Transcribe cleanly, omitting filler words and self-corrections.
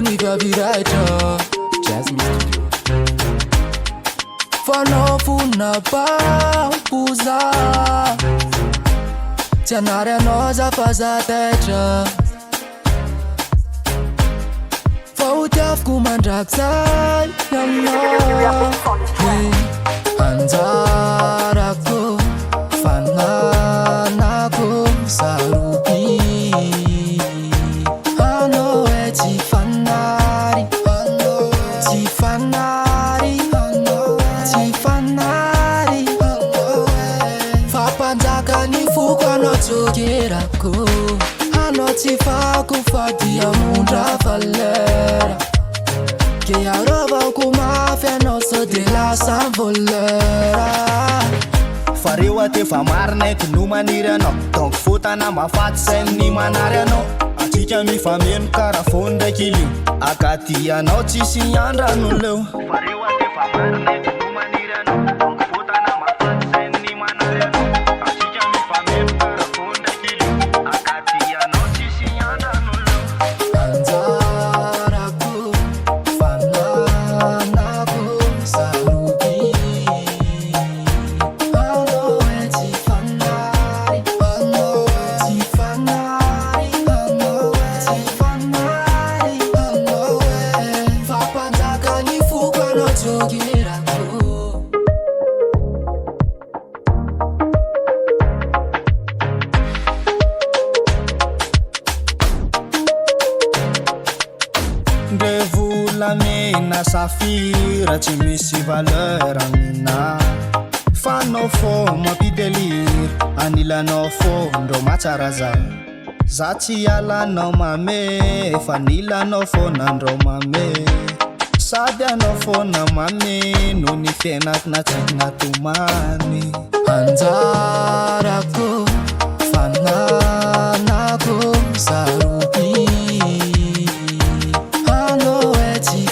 ny vaviraitra Jasmine Studio fanao fonina bampoza tsy anary anao zafazataitra fa ho tiavoko mandrakizay aminao anjarako fananako saroby anao e tsy fanary tsy fanary tsy fanary fampanjaka ny foko anao jogerako anao tsy fako fa dia mondra valera ke arovako mafy anao so de lasa volera fareo aty fa marina eto no maniry anao donc fotana mafaty sainy manary anao atsika mifameno karaha fony ndraiky ilio akaty anao tsisy andrano leo fareo aty fa marina eto no maniry anao donc fotana mafaty sainy manary anao atsika mifameno karaha fony ndraiky ilio akaty anao tsisy andrano leo anjarako fananako saroby anao e tsy fanary tsy fanary tsy fanary fampanjaka ny foko anao jogerako ndre volamena safira tsy misy valeur amina fanao fô mampideliry anilanao fô ndro matsara za tsy alanao mame fa nilanao fô nandro mame sady anao fôna mame no ny fiainako natsignatomany anjarako fananako saroby anao e tsy